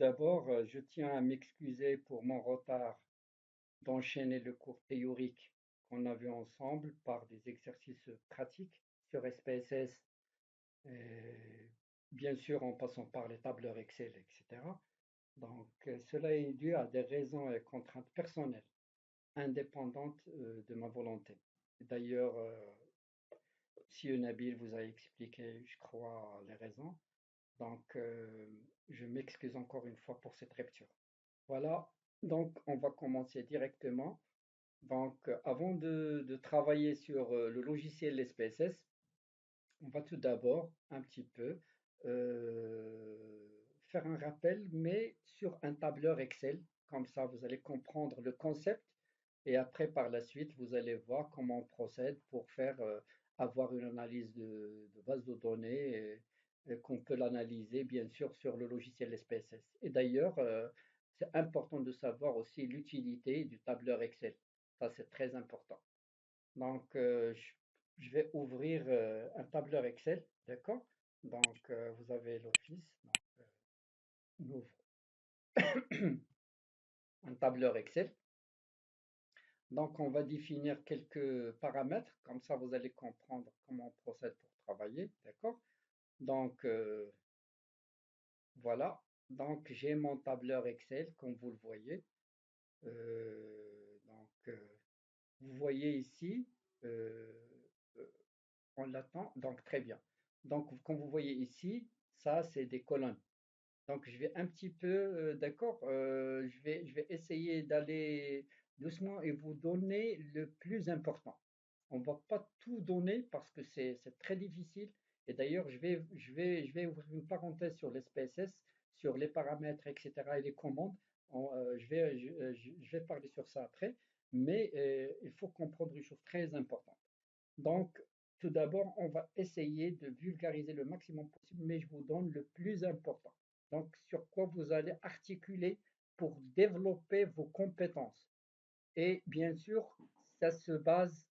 d'abord, je tiens à m'excuser pour mon retard d'enchaîner le cours théorique qu'on a vu ensemble par des exercices pratiques sur SPSS, et bien sûr en passant par les tableurs Excel, etc. Donc, cela est dû à des raisons et contraintes personnelles, indépendantes de ma volonté. D'ailleurs, si Nabil vous a expliqué, je crois, les raisons. Donc, je m'excuse encore une fois pour cette rupture. Voilà, donc on va commencer directement. Donc, avant de travailler sur le logiciel SPSS, on va tout d'abord un petit peu faire un rappel, mais sur un tableur Excel. Comme ça, vous allez comprendre le concept et après, par la suite, vous allez voir comment on procède pour faire avoir une analyse de base de données et qu'on peut l'analyser, bien sûr, sur le logiciel SPSS. Et d'ailleurs, c'est important de savoir aussi l'utilité du tableur Excel. Ça, c'est très important. Donc, je vais ouvrir un tableur Excel, d'accord? Donc, vous avez l'Office. Donc, on ouvre un tableur Excel. Donc, on va définir quelques paramètres. Comme ça, vous allez comprendre comment on procède pour travailler, d'accord? Donc, voilà. Donc, j'ai mon tableur Excel, comme vous le voyez. Vous voyez ici, euh, euh, on l'attend, donc très bien. Donc, comme vous voyez ici, ça, c'est des colonnes. Donc, je vais un petit peu, d'accord, je vais essayer d'aller doucement et vous donner le plus important. On ne va pas tout donner parce que c'est très difficile. Et d'ailleurs, je vais ouvrir une parenthèse sur l'SPSS, sur les paramètres, etc. et les commandes. Je vais parler sur ça après, mais il faut comprendre une chose très importante. Donc, tout d'abord, on va essayer de vulgariser le maximum possible, mais je vous donne le plus important. Donc, sur quoi vous allez articuler pour développer vos compétences. Et bien sûr, ça se base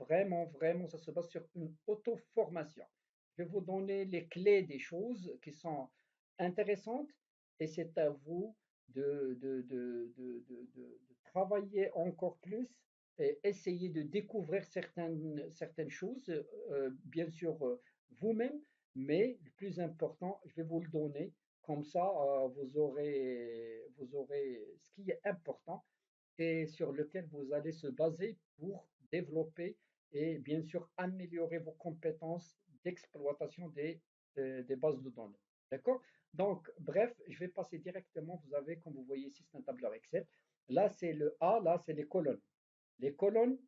vraiment, ça se base sur une auto-formation. Je vais vous donner les clés des choses qui sont intéressantes et c'est à vous de travailler encore plus et essayer de découvrir certaines choses, bien sûr vous-même, mais le plus important, je vais vous le donner. Comme ça, vous aurez ce qui est important et sur lequel vous allez se baser pour développer et bien sûr améliorer vos compétences d'exploitation des bases de données. D'accord? Donc, bref, je vais passer directement. Vous avez, comme vous voyez ici, c'est un tableur Excel. Là, c'est le A, là, c'est les colonnes. Les colonnes,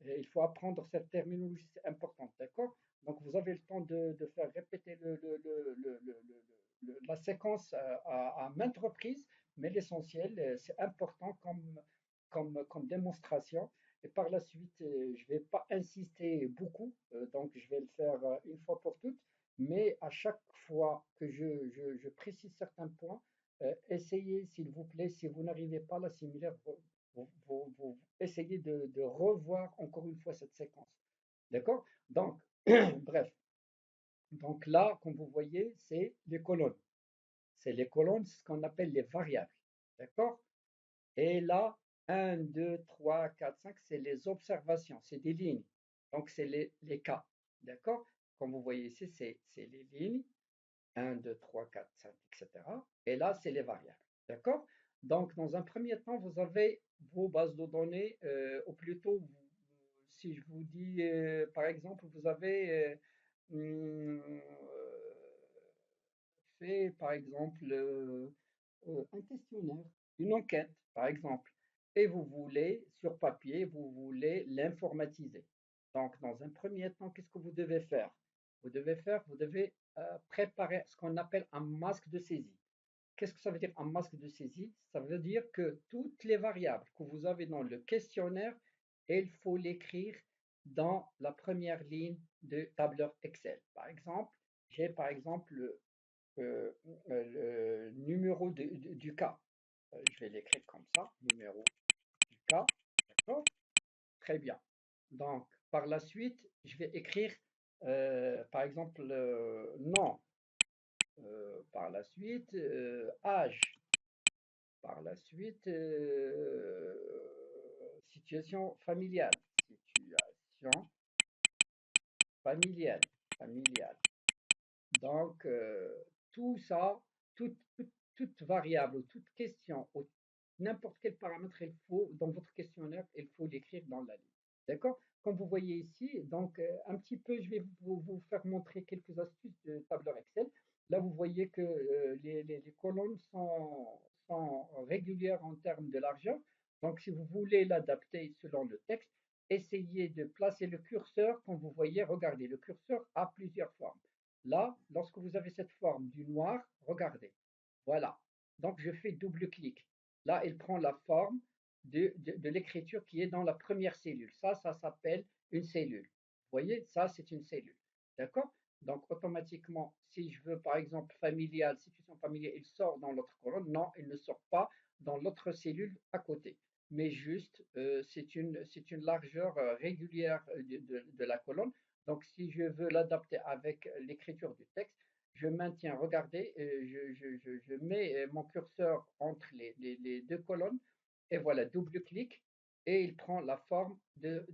il faut apprendre cette terminologie, c'est important. D'accord? Donc, vous avez le temps de faire répéter la séquence à maintes reprises, mais l'essentiel, c'est important comme démonstration. Et par la suite, je ne vais pas insister beaucoup, donc je vais le faire une fois pour toutes, mais à chaque fois que je précise certains points, essayez, s'il vous plaît, si vous n'arrivez pas à l'assimiler, vous essayez de revoir encore une fois cette séquence. D'accord? Donc, bref. Donc là, comme vous voyez, c'est les colonnes. C'est les colonnes, ce qu'on appelle les variables. D'accord? Et là, un, 2, 3, 4, 5, c'est les observations, c'est des lignes. Donc, c'est les cas. D'accord? Comme vous voyez ici, c'est les lignes. Un, 2, 3, 4, 5, etc. Et là, c'est les variables. D'accord? Donc, dans un premier temps, vous avez vos bases de données, ou plutôt, si je vous dis, par exemple, vous avez fait, par exemple, un questionnaire, une enquête, par exemple, et vous voulez, sur papier, vous voulez l'informatiser. Donc, dans un premier temps, qu'est-ce que vous devez faire? Vous devez préparer ce qu'on appelle un masque de saisie. Qu'est-ce que ça veut dire un masque de saisie? Ça veut dire que toutes les variables que vous avez dans le questionnaire, il faut l'écrire dans la première ligne de tableur Excel. Par exemple, j'ai par exemple euh, le numéro du cas. Je vais l'écrire comme ça, numéro du cas. D'accord? Très bien. Donc, par la suite, je vais écrire, par exemple, nom. Par la suite, âge. Par la suite, situation familiale. Situation familiale. Familiale. Donc, tout ça, toute variable ou toute question ou n'importe quel paramètre, il faut, dans votre questionnaire, il faut l'écrire dans la ligne. D'accord? Comme vous voyez ici, donc un petit peu, je vais vous faire montrer quelques astuces de tableur Excel. Là, vous voyez que les colonnes sont régulières en termes de largeur. Donc, si vous voulez l'adapter selon le texte, essayez de placer le curseur. Comme vous voyez, regardez, le curseur a plusieurs formes. Là, lorsque vous avez cette forme du noir, regardez. Voilà. Donc, je fais double clic. Là, il prend la forme de l'écriture qui est dans la première cellule. Ça s'appelle une cellule. Vous voyez, ça, c'est une cellule. D'accord? Donc, automatiquement, si je veux, par exemple, familial, situation familiale, il sort dans l'autre colonne. Non, il ne sort pas dans l'autre cellule à côté. Mais juste, c'est une largeur régulière de la colonne. Donc, si je veux l'adapter avec l'écriture du texte, je maintiens, regardez, je mets mon curseur entre les deux colonnes et voilà, double clic et il prend la forme de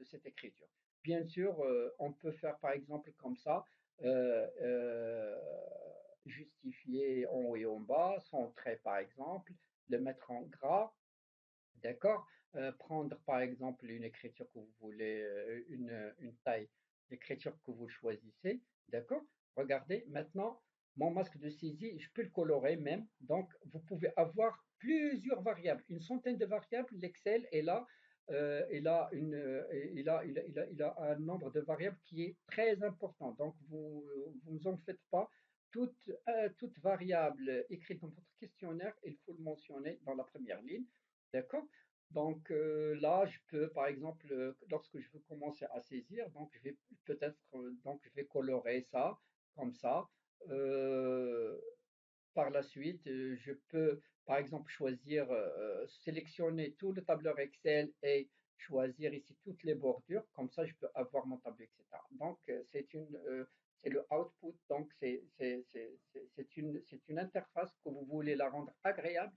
cette écriture. Bien sûr, on peut faire par exemple comme ça, euh, euh, justifier en haut et en bas, son trait par exemple, le mettre en gras. D'accord? Prendre par exemple une écriture que vous voulez, une taille d'écriture que vous choisissez. D'accord? Regardez, maintenant, mon masque de saisie, je peux le colorer même. Donc, vous pouvez avoir plusieurs variables, une centaine de variables. L'Excel est là. Il a un nombre de variables qui est très important. Donc, vous ne vous en faites pas. Toute variable écrite dans votre questionnaire, il faut le mentionner dans la première ligne. D'accord? Donc là, je peux, par exemple, lorsque je veux commencer à saisir, donc je vais peut-être, donc je vais colorer ça comme ça. Euh, Par la suite, je peux, par exemple, choisir, sélectionner tout le tableur Excel et choisir ici toutes les bordures. Comme ça, je peux avoir mon tableau, etc. Donc, c'est le output. Donc, c'est une interface que vous voulez la rendre agréable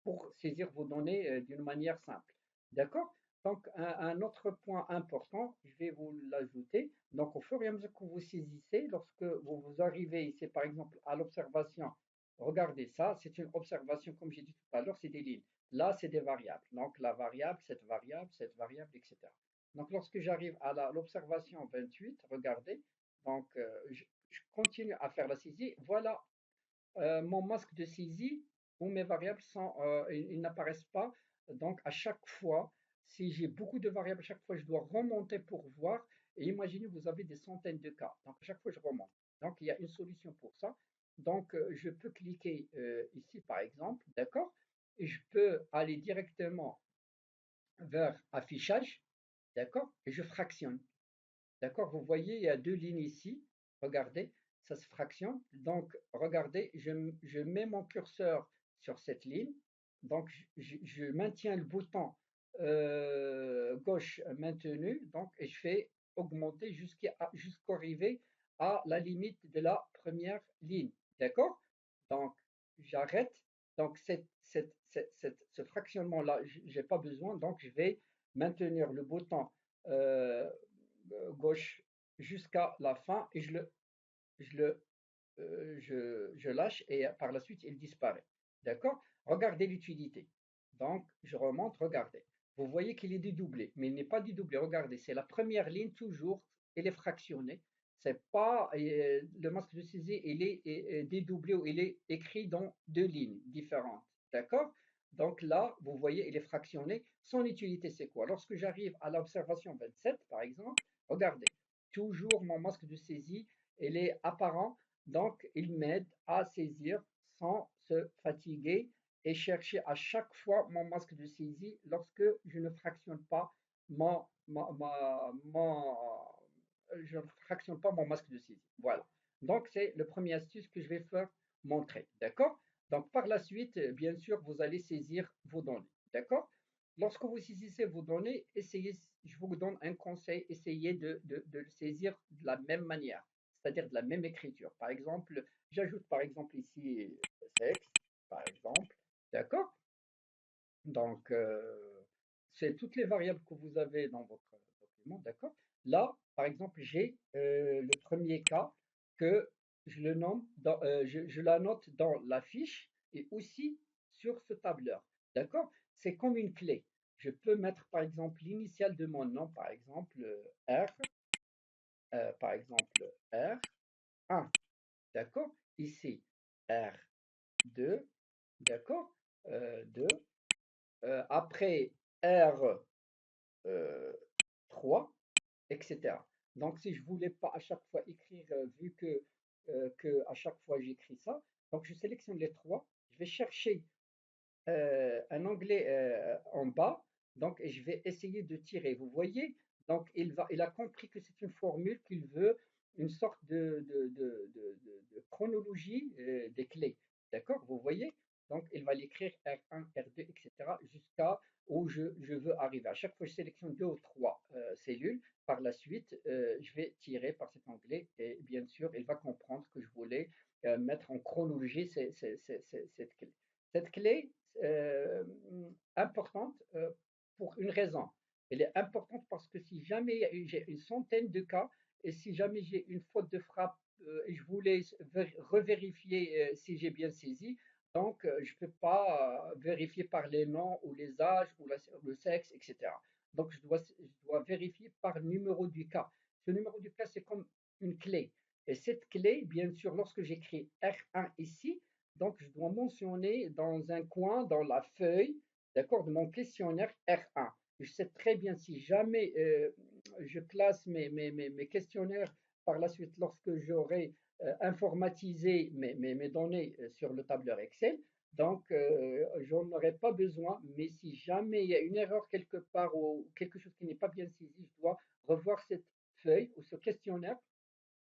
pour saisir vos données d'une manière simple. D'accord? Donc, un autre point important, je vais vous l'ajouter. Donc, au fur et à mesure que vous saisissez, lorsque vous arrivez ici, par exemple, à l'observation. Regardez ça, c'est une observation, comme j'ai dit tout à l'heure, c'est des lignes. Là, c'est des variables. Donc, la variable, cette variable, etc. Donc, lorsque j'arrive à l'observation 28, regardez, donc je continue à faire la saisie. Voilà mon masque de saisie où mes variables ils n'apparaissent pas. Donc, à chaque fois, si j'ai beaucoup de variables, à chaque fois, je dois remonter pour voir. Et imaginez, vous avez des centaines de cas. Donc, à chaque fois, je remonte. Donc, il y a une solution pour ça. Donc, je peux cliquer ici, par exemple, d'accord? Et je peux aller directement vers affichage, d'accord? Et je fractionne. D'accord? Vous voyez, il y a deux lignes ici. Regardez, ça se fractionne. Donc, regardez, je mets mon curseur sur cette ligne. Donc, je maintiens le bouton gauche maintenu. Donc, et je fais augmenter jusqu'à arriver à la limite de la première ligne. D'accord? Donc, j'arrête. Donc, ce fractionnement-là, je n'ai pas besoin. Donc, je vais maintenir le bouton euh, gauche jusqu'à la fin et je je lâche et par la suite il disparaît. D'accord? Regardez l'utilité. Donc je remonte, regardez. Vous voyez qu'il est dédoublé, mais il n'est pas dédoublé. Regardez, c'est la première ligne toujours, elle est fractionnée. C'est pas le masque de saisie, il est dédoublé ou il est écrit dans deux lignes différentes. D'accord? Donc là, vous voyez, il est fractionné. Son utilité, c'est quoi? Lorsque j'arrive à l'observation 27, par exemple, regardez, toujours mon masque de saisie, il est apparent, donc il m'aide à saisir sans se fatiguer et chercher à chaque fois mon masque de saisie lorsque je ne fractionne pas mon, ma- ma- mon- je ne fractionne pas mon masque de saisie. Voilà. Donc c'est le premier astuce que je vais faire montrer. D'accord? Donc par la suite, bien sûr, vous allez saisir vos données. D'accord? Lorsque vous saisissez vos données, essayez, je vous donne un conseil, essayez de le saisir de la même manière, c'est-à-dire de la même écriture. Par exemple, j'ajoute par exemple ici sexe, par exemple. D'accord? Donc, c'est toutes les variables que vous avez dans votre document, d'accord? Là, par exemple, j'ai le premier cas que je le nomme je la note dans la fiche et aussi sur ce tableur, d'accord? C'est comme une clé. Je peux mettre, par exemple, l'initiale de mon nom, par exemple, R, par exemple, R1, d'accord? Ici, R2, d'accord? 2. Après R, 3, etc. Donc, si je voulais pas à chaque fois écrire, vu que à chaque fois j'écris ça, donc je sélectionne les trois, je vais chercher un onglet en bas, donc et je vais essayer de tirer. Vous voyez, donc il a compris que c'est une formule qu'il veut une sorte de chronologie des clés. D'accord? Vous voyez? Donc il va l'écrire R1, R2, etc. jusqu'à où je veux arriver. À chaque fois, je sélectionne deux ou trois cellules. Par la suite, je vais tirer par cet onglet et bien sûr, il va comprendre que je voulais mettre en chronologie cette clé. Cette clé, euh, importante pour une raison. Elle est importante parce que si jamais j'ai une centaine de cas et si jamais j'ai une faute de frappe et je voulais revérifier si j'ai bien saisi, donc je ne peux pas vérifier par les noms ou les âges ou le sexe, etc. Donc je dois vérifier par le numéro du cas. Ce numéro du cas, c'est comme une clé. Et cette clé, bien sûr, lorsque j'écris R1 ici, donc, je dois mentionner dans un coin, dans la feuille, d'accord, de mon questionnaire R1. Je sais très bien si jamais je classe mes questionnaires par la suite lorsque j'aurai informatisé mes données sur le tableur Excel. Donc, j'en aurai pas besoin, mais si jamais il y a une erreur quelque part ou quelque chose qui n'est pas bien saisi, je dois revoir cette feuille ou ce questionnaire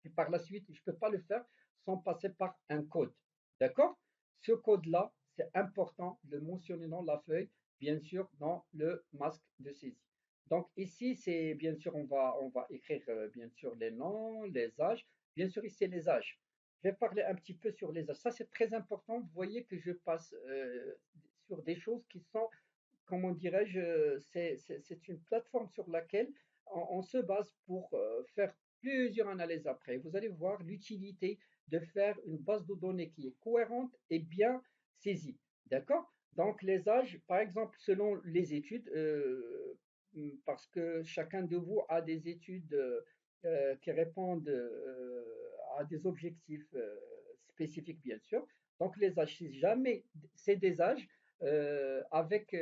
et par la suite, je ne peux pas le faire sans passer par un code. D'accord? Ce code-là, c'est important de le mentionner dans la feuille, bien sûr, dans le masque de saisie. Donc ici, c'est bien sûr, on va écrire bien sûr les noms, les âges. Bien sûr, ici, les âges. Je vais parler un petit peu sur les âges. Ça, c'est très important. Vous voyez que je passe sur des choses qui sont, comment dirais-je, c'est une plateforme sur laquelle on se base pour faire plusieurs analyses après. Vous allez voir l'utilité de faire une base de données qui est cohérente et bien saisie. D'accord? Donc, les âges, par exemple, selon les études, parce que chacun de vous a des études qui répondent à des objectifs spécifiques, bien sûr. Donc, les âges, si jamais c'est des âges avec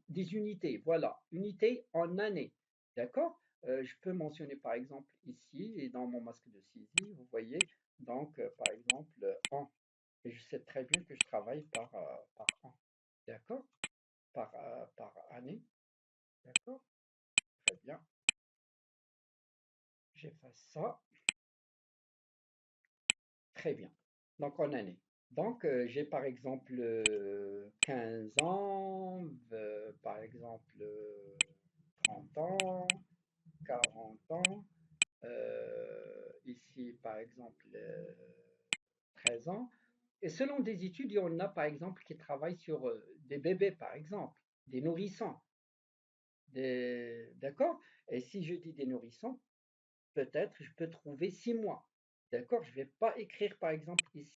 des unités, voilà, unités en années. D'accord? Je peux mentionner par exemple ici et dans mon masque de saisie, vous voyez, donc par exemple an. Et je sais très bien que je travaille par an. D'accord? Par année. D'accord? Très bien. J'efface ça. Très bien. Donc en année. Donc j'ai par exemple 15 ans, par exemple 30 ans, 40 ans. Ici, par exemple, 13 ans. Et selon des études, il y en a, par exemple, qui travaillent sur des bébés, par exemple, des nourrissons. D'accord? Et si je dis des nourrissons, peut-être je peux trouver 6 mois. D'accord? Je ne vais pas écrire, par exemple, ici